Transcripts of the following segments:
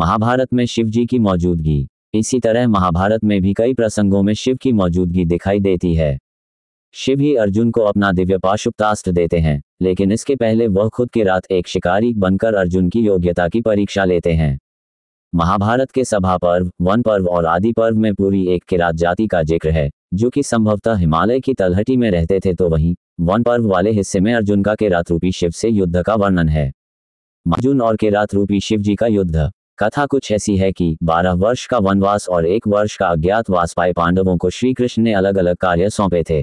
महाभारत में शिव जी की मौजूदगी। इसी तरह महाभारत में भी कई प्रसंगों में शिव की मौजूदगी दिखाई देती है। शिव ही अर्जुन को अपना दिव्य पाशुपतास्त्र देते हैं, लेकिन इसके पहले वह खुद किरात एक शिकारी बनकर अर्जुन की योग्यता की परीक्षा लेते हैं। महाभारत के सभा पर्व, वन पर्व और आदि पर्व में पूरी एक किरात जाति का जिक्र है, जो कि संभवतः हिमालय की तलहटी में रहते थे। तो वहीं वन पर्व वाले हिस्से में अर्जुन का किरात रूपी शिव से युद्ध का वर्णन है। अर्जुन और किरात रूपी शिव जी का युद्ध। कथा कुछ ऐसी है कि 12 वर्ष का वनवास और 1 वर्ष का अज्ञातवास पाए पांडवों को श्री कृष्ण ने अलग अलग कार्य सौंपे थे।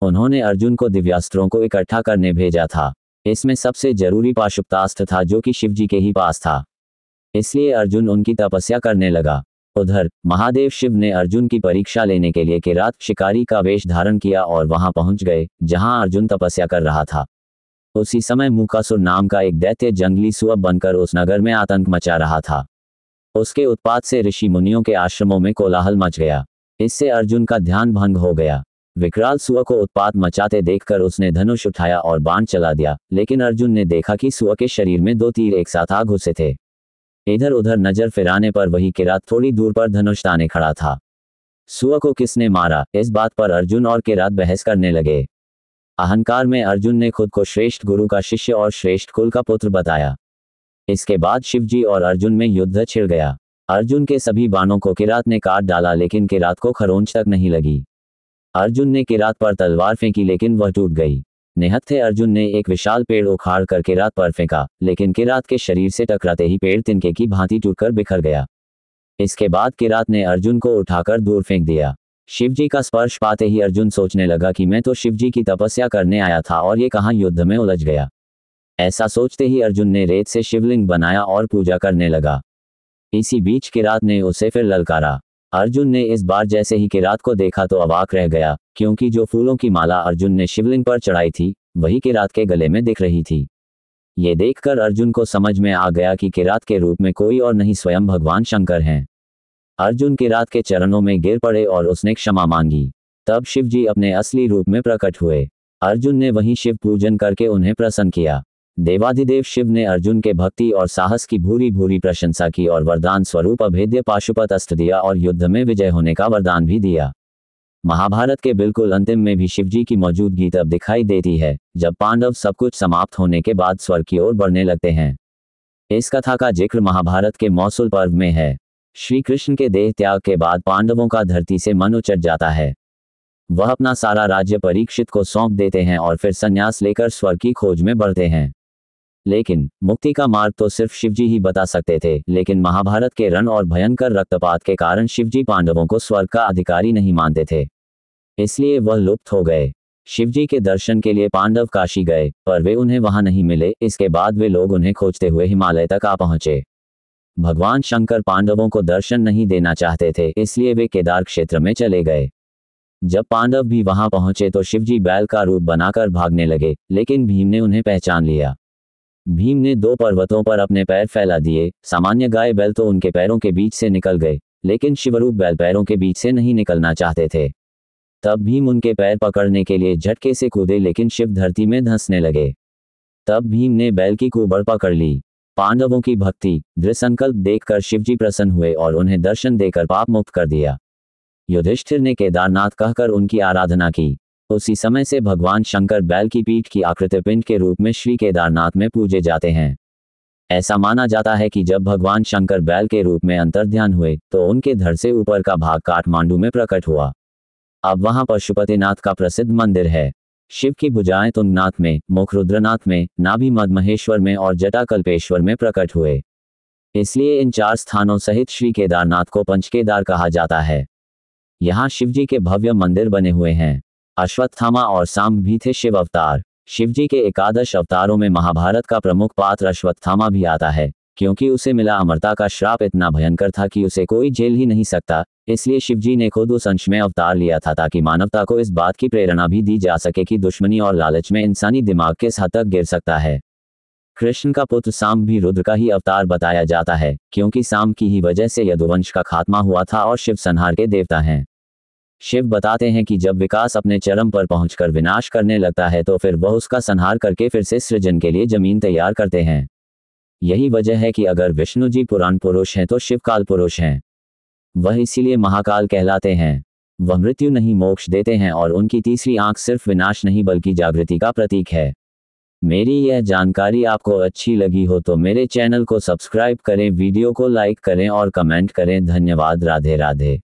उन्होंने अर्जुन को दिव्यास्त्रों को इकट्ठा करने भेजा था। इसमें सबसे जरूरी पाशुपतास्त्र था, जो कि शिव जी के ही पास था। इसलिए अर्जुन उनकी तपस्या करने लगा। उधर महादेव शिव ने अर्जुन की परीक्षा लेने के लिए किरात शिकारी का वेश धारण किया और वहां पहुंच गए जहां अर्जुन तपस्या कर रहा था। उसी समय मूकासुर नाम का एक दैत्य जंगली सुअर बनकर उस नगर में आतंक मचा रहा था। उसके उत्पात से ऋषि मुनियों के आश्रमों में कोलाहल मच गया। इससे अर्जुन का ध्यान भंग हो गया। विकराल सुअर को उत्पात मचाते देखकर उसने धनुष उठाया और बाण चला दिया, लेकिन अर्जुन ने देखा कि सुअर के शरीर में 2 तीर एक साथ आ घुसे थे। इधर उधर नजर फिराने पर वही किरात थोड़ी दूर पर धनुष ताने खड़ा था। सुअर को किसने मारा, इस बात पर अर्जुन और किरात बहस करने लगे। अहंकार में अर्जुन ने खुद को श्रेष्ठ गुरु का शिष्य और श्रेष्ठ कुल का पुत्र बताया। इसके बाद शिवजी और अर्जुन में युद्ध छिड़ गया। अर्जुन के सभी बाणों को किरात ने काट डाला, लेकिन किरात को खरोंच तक नहीं लगी। अर्जुन ने किरात पर तलवार फेंकी, लेकिन वह टूट गई। निहत्थे अर्जुन ने एक विशाल पेड़ उखाड़ कर किरात पर फेंका, लेकिन किरात के शरीर से टकराते ही पेड़ तिनके की भांति टूटकर बिखर गया। इसके बाद किरात ने अर्जुन को उठाकर दूर फेंक दिया। शिवजी का स्पर्श पाते ही अर्जुन सोचने लगा कि मैं तो शिवजी की तपस्या करने आया था और ये कहाँ युद्ध में उलझ गया। ऐसा सोचते ही अर्जुन ने रेत से शिवलिंग बनाया और पूजा करने लगा। इसी बीच किरात ने उसे फिर ललकारा। अर्जुन ने इस बार जैसे ही किरात को देखा तो अवाक रह गया, क्योंकि जो फूलों की माला अर्जुन ने शिवलिंग पर चढ़ाई थी वही किरात के गले में दिख रही थी। ये देखकर अर्जुन को समझ में आ गया कि किरात के रूप में कोई और नहीं स्वयं भगवान शंकर हैं। अर्जुन किरात के चरणों में गिर पड़े और उसने क्षमा मांगी। तब शिवजी अपने असली रूप में प्रकट हुए। अर्जुन ने वहीं शिव पूजन करके उन्हें प्रसन्न किया। देवाधिदेव शिव ने अर्जुन के भक्ति और साहस की भूरी भूरी प्रशंसा की और वरदान स्वरूप अभेद्य पाशुपत अस्त्र दिया और युद्ध में विजय होने का वरदान भी दिया। महाभारत के बिल्कुल अंतिम में भी शिवजी की मौजूदगी तब दिखाई देती है जब पांडव सब कुछ समाप्त होने के बाद स्वर्ग की ओर बढ़ने लगते हैं। इस कथा का जिक्र महाभारत के मौसूल पर्व में है। श्री कृष्ण के देह त्याग के बाद पांडवों का धरती से मन उचट जाता है। वह अपना सारा राज्य परीक्षित को सौंप देते हैं और फिर संन्यास लेकर स्वर्ग की खोज में बढ़ते हैं। लेकिन मुक्ति का मार्ग तो सिर्फ शिवजी ही बता सकते थे, लेकिन महाभारत के रण और भयंकर रक्तपात के कारण शिवजी पांडवों को स्वर्ग का अधिकारी नहीं मानते थे, इसलिए वह लुप्त हो गए। शिवजी के दर्शन के लिए पांडव काशी गए, पर वे उन्हें वहां नहीं मिले। इसके बाद वे लोग उन्हें खोजते हुए हिमालय तक आ पहुंचे। भगवान शंकर पांडवों को दर्शन नहीं देना चाहते थे, इसलिए वे केदार क्षेत्र में चले गए। जब पांडव भी वहां पहुंचे तो शिवजी बैल का रूप बनाकर भागने लगे, लेकिन भीम ने उन्हें पहचान लिया। भीम ने 2 पर्वतों पर अपने पैर फैला दिए। सामान्य गाय बैल तो उनके पैरों के बीच से निकल गए, लेकिन शिवरूप बैल पैरों के बीच से नहीं निकलना चाहते थे। तब भीम उनके पैर पकड़ने के लिए झटके से कूदे, लेकिन शिव धरती में धंसने लगे। तब भीम ने बैल की कुबड़ पकड़ ली। पांडवों की भक्ति, दृढ़ संकल्प देखकर शिवजी प्रसन्न हुए और उन्हें दर्शन देकर पाप मुक्त कर दिया। युधिष्ठिर ने केदारनाथ कहकर उनकी आराधना की। उसी समय से भगवान शंकर बैल की पीठ की आकृति पिंड के रूप में श्री केदारनाथ में पूजे जाते हैं। ऐसा माना जाता है कि जब भगवान शंकर बैल के रूप में अंतर्ध्यान हुए तो उनके धड़ से ऊपर का भाग काठमांडू में प्रकट हुआ। अब वहां पशुपतिनाथ का प्रसिद्ध मंदिर है। शिव की भुजाएं तुंगनाथ में, मुख रुद्रनाथ में, नाभि मदमहेश्वर में और जटा कल्पेश्वर में प्रकट हुए। इसलिए इन 4 स्थानों सहित श्री केदारनाथ को पंचकेदार कहा जाता है। यहाँ शिवजी के भव्य मंदिर बने हुए हैं। अश्वत्थामा और सांब भी थे शिव अवतार। शिवजी के एकादश अवतारों में महाभारत का प्रमुख पात्र अश्वत्थामा भी आता है, क्योंकि उसे मिला अमरता का श्राप इतना भयंकर था कि उसे कोई झेल ही नहीं सकता। इसलिए शिवजी ने खुद उस अंश में अवतार लिया था, ताकि मानवता को इस बात की प्रेरणा भी दी जा सके कि दुश्मनी और लालच में इंसानी दिमाग किस हद तक गिर सकता है। कृष्ण का पुत्र सांब भी रुद्र का ही अवतार बताया जाता है, क्योंकि सांब की ही वजह से यदुवंश का खात्मा हुआ था और शिव संहार के देवता हैं। शिव बताते हैं कि जब विकास अपने चरम पर पहुंचकर विनाश करने लगता है तो फिर वह उसका संहार करके फिर से सृजन के लिए जमीन तैयार करते हैं। यही वजह है कि अगर विष्णु जी पुराण पुरुष हैं तो शिव काल पुरुष हैं। वह इसीलिए महाकाल कहलाते हैं। वह मृत्यु नहीं मोक्ष देते हैं और उनकी तीसरी आंख सिर्फ विनाश नहीं बल्कि जागृति का प्रतीक है। मेरी यह जानकारी आपको अच्छी लगी हो तो मेरे चैनल को सब्सक्राइब करें, वीडियो को लाइक करें और कमेंट करें। धन्यवाद। राधे राधे।